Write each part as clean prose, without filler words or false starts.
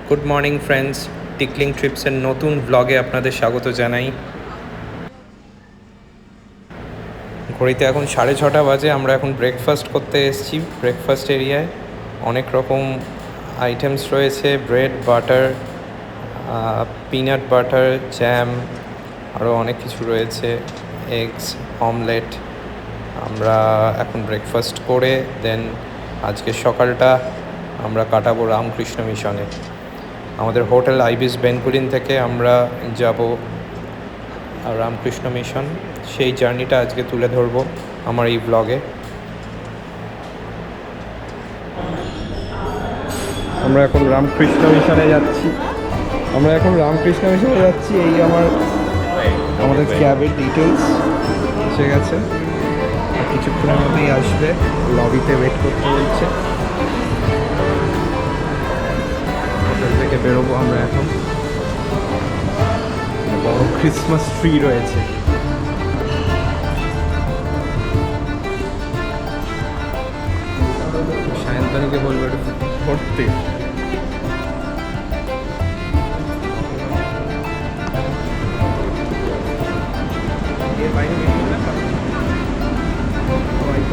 Good morning friends, tickling ট্রিপসের নতুন ব্লগে আপনাদের স্বাগত জানাই। ঘড়িতে এখন 6:30 বাজে। আমরা এখন ব্রেকফাস্ট করতে এসেছি। ব্রেকফাস্ট এরিয়ায় অনেক রকম আইটেমস রয়েছে, bread, butter, peanut butter, jam, আরও অনেক কিছু রয়েছে, এগস, অমলেট। আমরা এখন ব্রেকফাস্ট করে দেন আজকের সকালটা আমরা কাটাবো রামকৃষ্ণ মিশনে। আমাদের হোটেল আইবিস বেনকুরিন থেকে আমরা যাব রামকৃষ্ণ মিশন। সেই জার্নিটা আজকে তুলে ধরবো আমার এই ব্লগে। আমরা এখন রামকৃষ্ণ মিশনে যাচ্ছি। এই আমাদের ক্যাবের ডিটেলস এসে গেছে, কিছুক্ষণের মধ্যেই আসবে। লবিতে ওয়েট করতে বলছে। হোটেল থেকে বেরোবো আমরা এখন। বড় ক্রিসমাস ট্রি রয়েছে। সায়ন্তনীকে বলবো একটু ধরতে।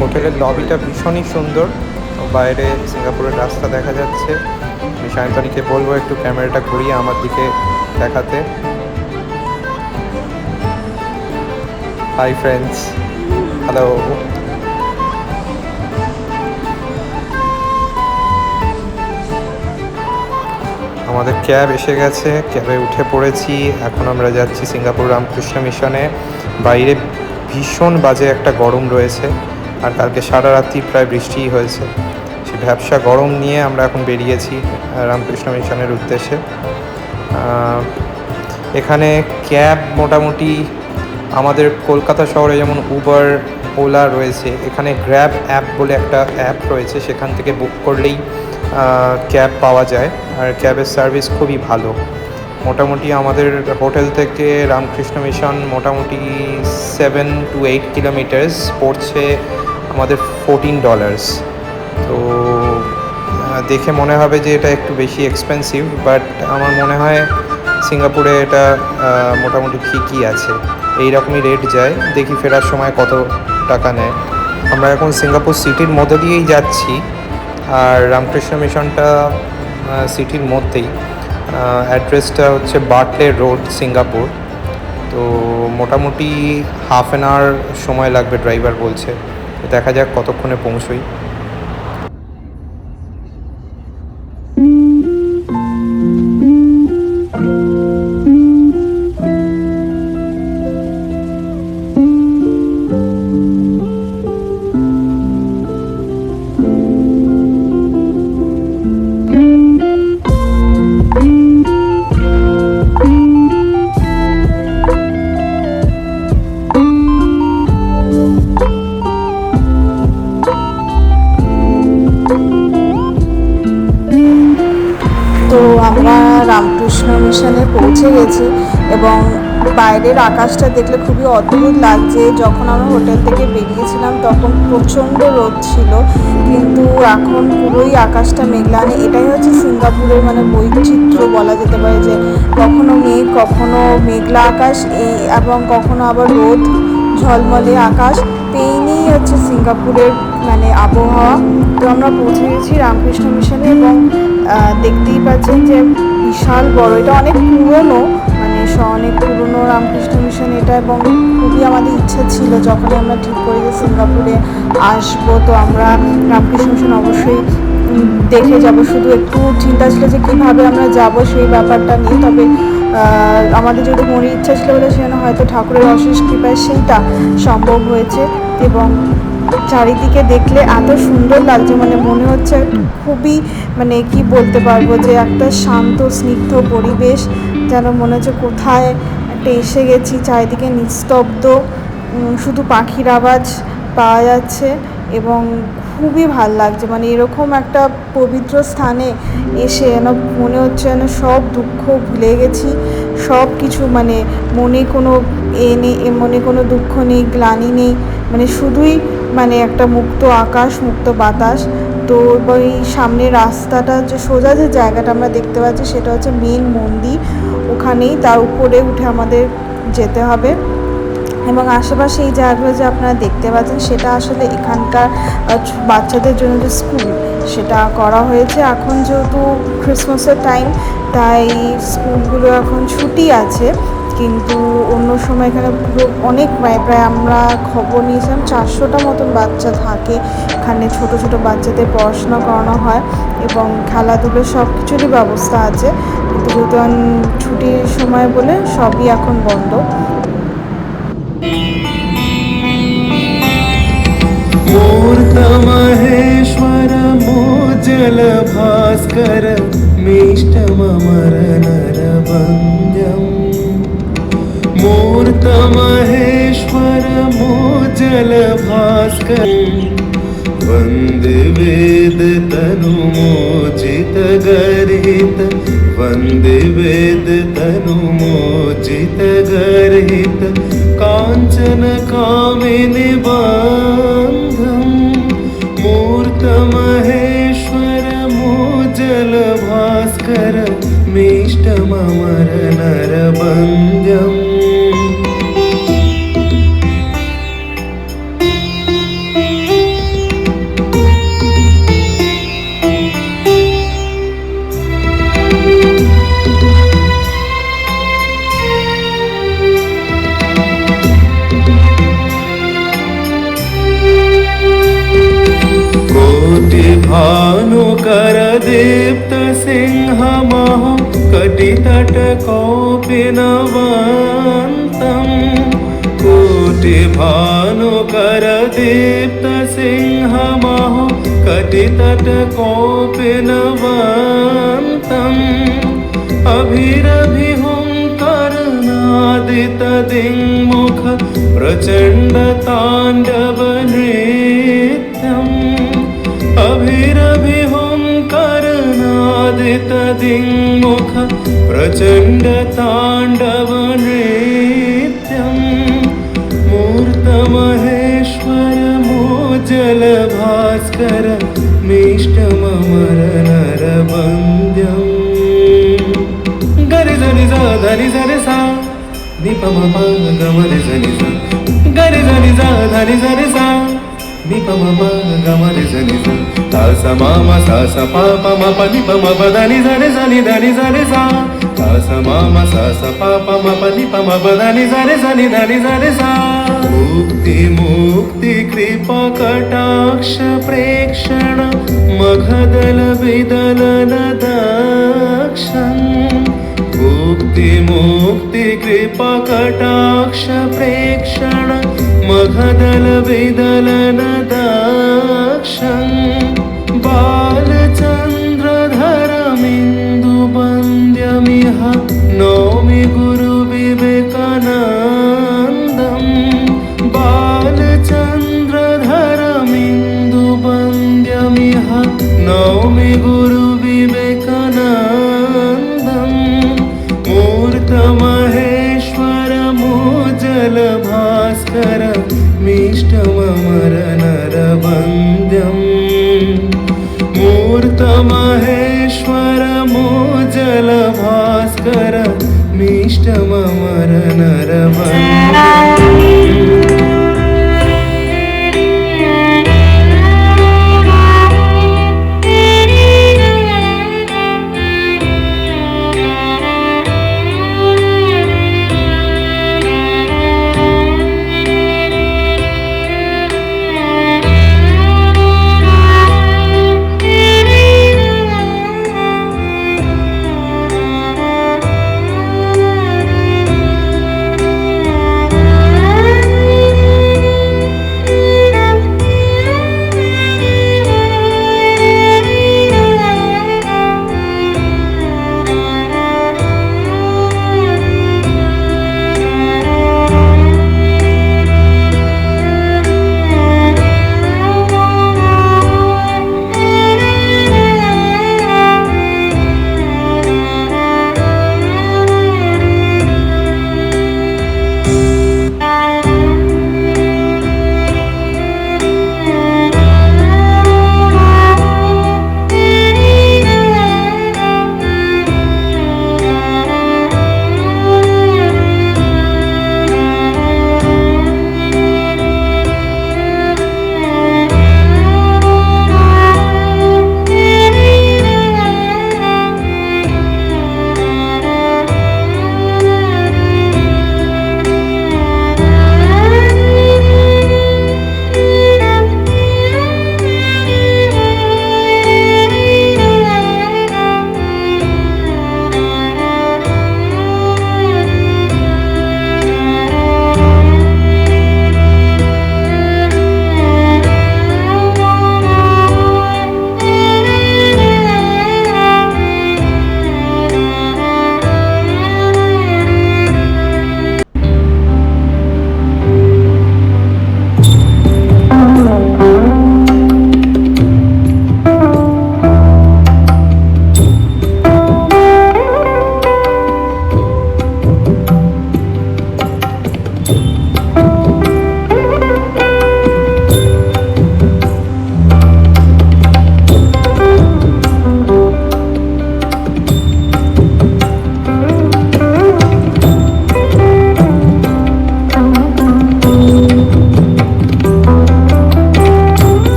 হোটেলের লবিটা ভীষণই সুন্দর, বাইরে সিঙ্গাপুরের রাস্তা দেখা যাচ্ছে। আমি সায়ন্তনীকে বলবো একটু ক্যামেরাটা ঘুরিয়ে আমার দিকে দেখাতে। Hi friends, hello. আমাদের ক্যাব এসে গেছে, ক্যাবে উঠে পড়েছি। এখন আমরা যাচ্ছি সিঙ্গাপুর রামকৃষ্ণ মিশনে। বাইরে ভীষণ বাজে একটা গরম রয়েছে, আর কালকে সারা রাত্রি প্রায় বৃষ্টিই হয়েছে। সেই ভ্যাপসা গরম নিয়ে আমরা এখন বেরিয়েছি রামকৃষ্ণ মিশনের উদ্দেশ্যে। এখানে ক্যাব মোটামুটি আমাদের কলকাতা শহরে যেমন উবার, ওলা রয়েছে, এখানে গ্র্যাব অ্যাপ বলে একটা অ্যাপ রয়েছে, সেখান থেকে বুক করলেই ক্যাব পাওয়া যায়। আর ক্যাবের সার্ভিস খুবই ভালো। মোটামুটি আমাদের হোটেল থেকে রামকৃষ্ণ মিশন মোটামুটি 7 to 8 কিলোমিটার্স পড়ছে আমাদের $14। তো দেখে মনে হবে যে এটা একটু বেশি এক্সপেন্সিভ, বাট আমার মনে হয় সিঙ্গাপুরে এটা মোটামুটি ঠিকই আছে। এই রকমই রেট যায়। দেখি ফেরার সময় কত টাকা নেয়। আমরা এখন সিঙ্গাপুর সিটির মধ্যে দিয়েই যাচ্ছি, আর রামকৃষ্ণ মিশনটা সিটির মধ্যেই। অ্যাড্রেসটা হচ্ছে বার্টলে রোড, সিঙ্গাপুর। তো মোটামুটি হাফ অ্যান আওয়ার সময় লাগবে ড্রাইভার বলছে। দেখা যাক কতক্ষণে পৌঁছই। তো আমরা রামকৃষ্ণ মিশনে পৌঁছে গেছি এবং বাইরের আকাশটা দেখলে খুবই অদ্ভুত লাগছে। যখন আমরা হোটেল থেকে বেরিয়েছিলাম তখন প্রচণ্ড রোদ ছিল, কিন্তু এখন পুরোই আকাশটা মেঘলা নেই। এটাই হচ্ছে সিঙ্গাপুরের বৈচিত্র্য বলা যেতে পারে, যে কখনো মেঘ, কখনো মেঘলা আকাশ, এবং কখনো আবার রোদ ঝলমলে আকাশ। এই নিয়েই হচ্ছে সিঙ্গাপুরের আবহাওয়া। তো আমরা পৌঁছে গেছি রামকৃষ্ণ মিশনে এবং দেখতেই পাচ্ছেন যে বিশাল বড়, এটা অনেক পুরনো, অনেক পুরনো রামকৃষ্ণ মিশন এটা। এবং খুবই আমাদের ইচ্ছা ছিল, যখন আমরা ঠিক করি যে সিঙ্গাপুরে আসবো, তো আমরা রামকৃষ্ণ মিশন অবশ্যই দেখে যাব। শুধু একটু চিন্তা ছিল যে কীভাবে আমরা যাব সেই ব্যাপারটা নিয়ে। তবে আমাদের যদি মনের ইচ্ছা ছিল বলে সেখানে হয়তো ঠাকুরের অশেষ কৃপায় সেইটা সম্ভব হয়েছে। এবং চারিদিকে দেখলে এত সুন্দর লাগছে, মনে হচ্ছে খুবই কি বলতে পারবো, যে একটা শান্ত স্নিগ্ধ পরিবেশ, যেন মনে হচ্ছে কোথায় একটা এসে গেছি। চারিদিকে নিস্তব্ধ, শুধু পাখির আওয়াজ পাওয়া যাচ্ছে এবং খুবই ভাল লাগছে। এরকম একটা পবিত্র স্থানে এসে যেন মনে হচ্ছে যেন সব দুঃখ ভুলে গেছি, সব কিছু মনে কোনো মনে কোনো দুঃখ নেই, গ্লানি নেই, শুধুই একটা মুক্ত আকাশ, মুক্ত বাতাস। তো ওই সামনে রাস্তাটা যে সোজা যে জায়গাটা আমরা দেখতে পাচ্ছি সেটা হচ্ছে মেন মন্দির, ওখানেই তার উপরে উঠে আমাদের যেতে হবে। এবং আশেপাশে এই জায়গাগুলো যে আপনারা দেখতে পাচ্ছেন সেটা আসলে এখানকার বাচ্চাদের জন্য যে স্কুল সেটা করা হয়েছে। এখন যেহেতু ক্রিসমাসের টাইম তাই স্কুলগুলো এখন ছুটি আছে, কিন্তু অন্য সময় এখানে পুরো অনেক প্রায় আমরা খবর নিয়েছিলাম 400টা মতন বাচ্চা থাকে এখানে। ছোট ছোট বাচ্চাদের পড়াশোনা করানো হয় এবং খেলাধুলো সব কিছুরই ব্যবস্থা আছে, কিন্তু যেহেতু ছুটির সময় বলে সবই এখন বন্ধ। मूर्तमहेश्वर मोज्जल भास्कर मीष्टममर नरवन्द्यम् मूर्तमहेश्वर मोज्जल भास्कर वन्दे वेद तनुमोचित गर्हित वन्दे वेद तनुमोचित गर्हित काञ्चन कामिनि बन्धम् मूर्तमहेश्वर मोज्जल भास्कर मीष्टममर नरवन्द्यम् भानुकर दीप्त सिंहमहो कटितट कौपिनवन्तम् कोटि भानुकर दीप्त सिंहमहो कटितट कौपिनवन्तम् अभिरभिहुङ्करनादित दिङ्मुख प्रचण्ड ताण्डव नृत्यम् अभिरभिहुङ्करनादित दिङ्मुख प्रचण्ड ताण्डव नृत्यम् मूर्तमहेश्वर मोज्जल भास्कर मीष्टममर नरवन्द्यम् गरि धनि सा धनि सरि सा नि प म प ग म रि स नि सा गरि धनि सा धनि सरि सा नि प म प ग म रि स नि सा ता स म म सा स प प म प नि प म प ध नि स रि स नि ध नि स रि सा ता स म म सा स प प म प नि प म प ध नि स रि स नि ध नि स रि सा मुक्ति मुक्ति कृपा कटाक्ष प्रेक्षण मघदल विदलन दक्षम् मुक्ति मुक्ति कृपा कटाक्ष प्रेक्षण मघदल विदलन दक्षम् बालचन्द्रधरमिन्दु वन्द्यमिह नौमि गुरु विवेकानन्दम् बालचन्द्रधरमिन्दु वन्द्यमिह नौमि गुरु विवेकानन्दम् मूर्तमहेश्वर मोज्जल भास्कर मीष्टममर नरवन्द्यम् मूर्तमहेश्वर मोज्जल भास्कर मीष्टममर नरवन्द्यम्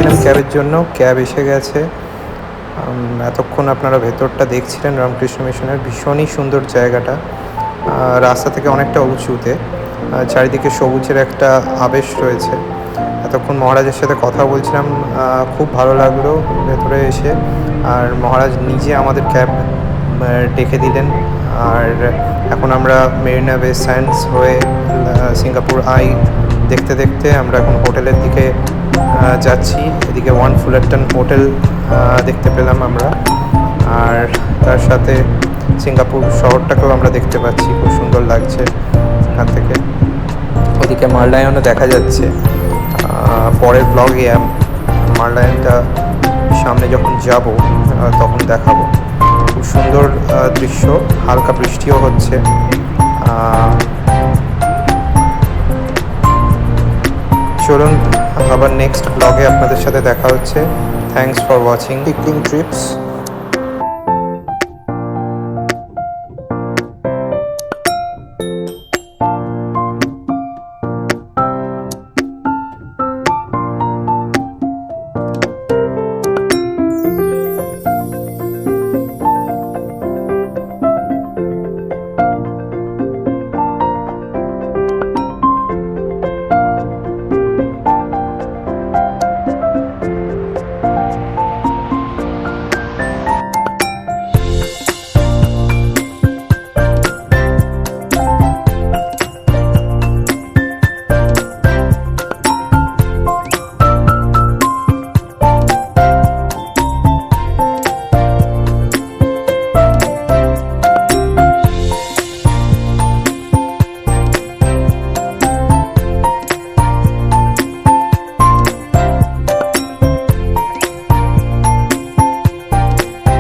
ছিলাম ক্যাবের জন্য, ক্যাব এসে গেছে। এতক্ষণ আপনারা ভেতরটা দেখছিলেন রামকৃষ্ণ মিশনের। ভীষণই সুন্দর জায়গাটা, রাস্তা থেকে অনেকটা উঁচুতে, চারিদিকে সবুজের একটা আবেশ রয়েছে। এতক্ষণ মহারাজের সাথে কথা বলছিলাম, খুব ভালো লাগলো ভেতরে এসে। আর মহারাজ নিজে আমাদের ক্যাব ডেকে দিলেন। আর এখন আমরা মেরিনা বে স্যান্ডস হয়ে সিঙ্গাপুর আই দেখতে দেখতে আমরা এখন হোটেলের দিকে যাচ্ছি। এদিকে ওয়ান ফুলারটন হোটেল দেখতে পেলাম আমরা, আর তার সাথে সিঙ্গাপুর শহরটাকেও আমরা দেখতে পাচ্ছি, খুব সুন্দর লাগছে এখান থেকে। ওদিকে মারলায়নও দেখা যাচ্ছে। পরের ব্লগে মারলায়নটা সামনে যখন যাব তখন দেখাবো। খুব সুন্দর দৃশ্য, হালকা বৃষ্টিও হচ্ছে। চলুন আবার নেক্সট ব্লগে আপনাদের সাথে দেখা হচ্ছে। Thanks for watching tickling TRIPS.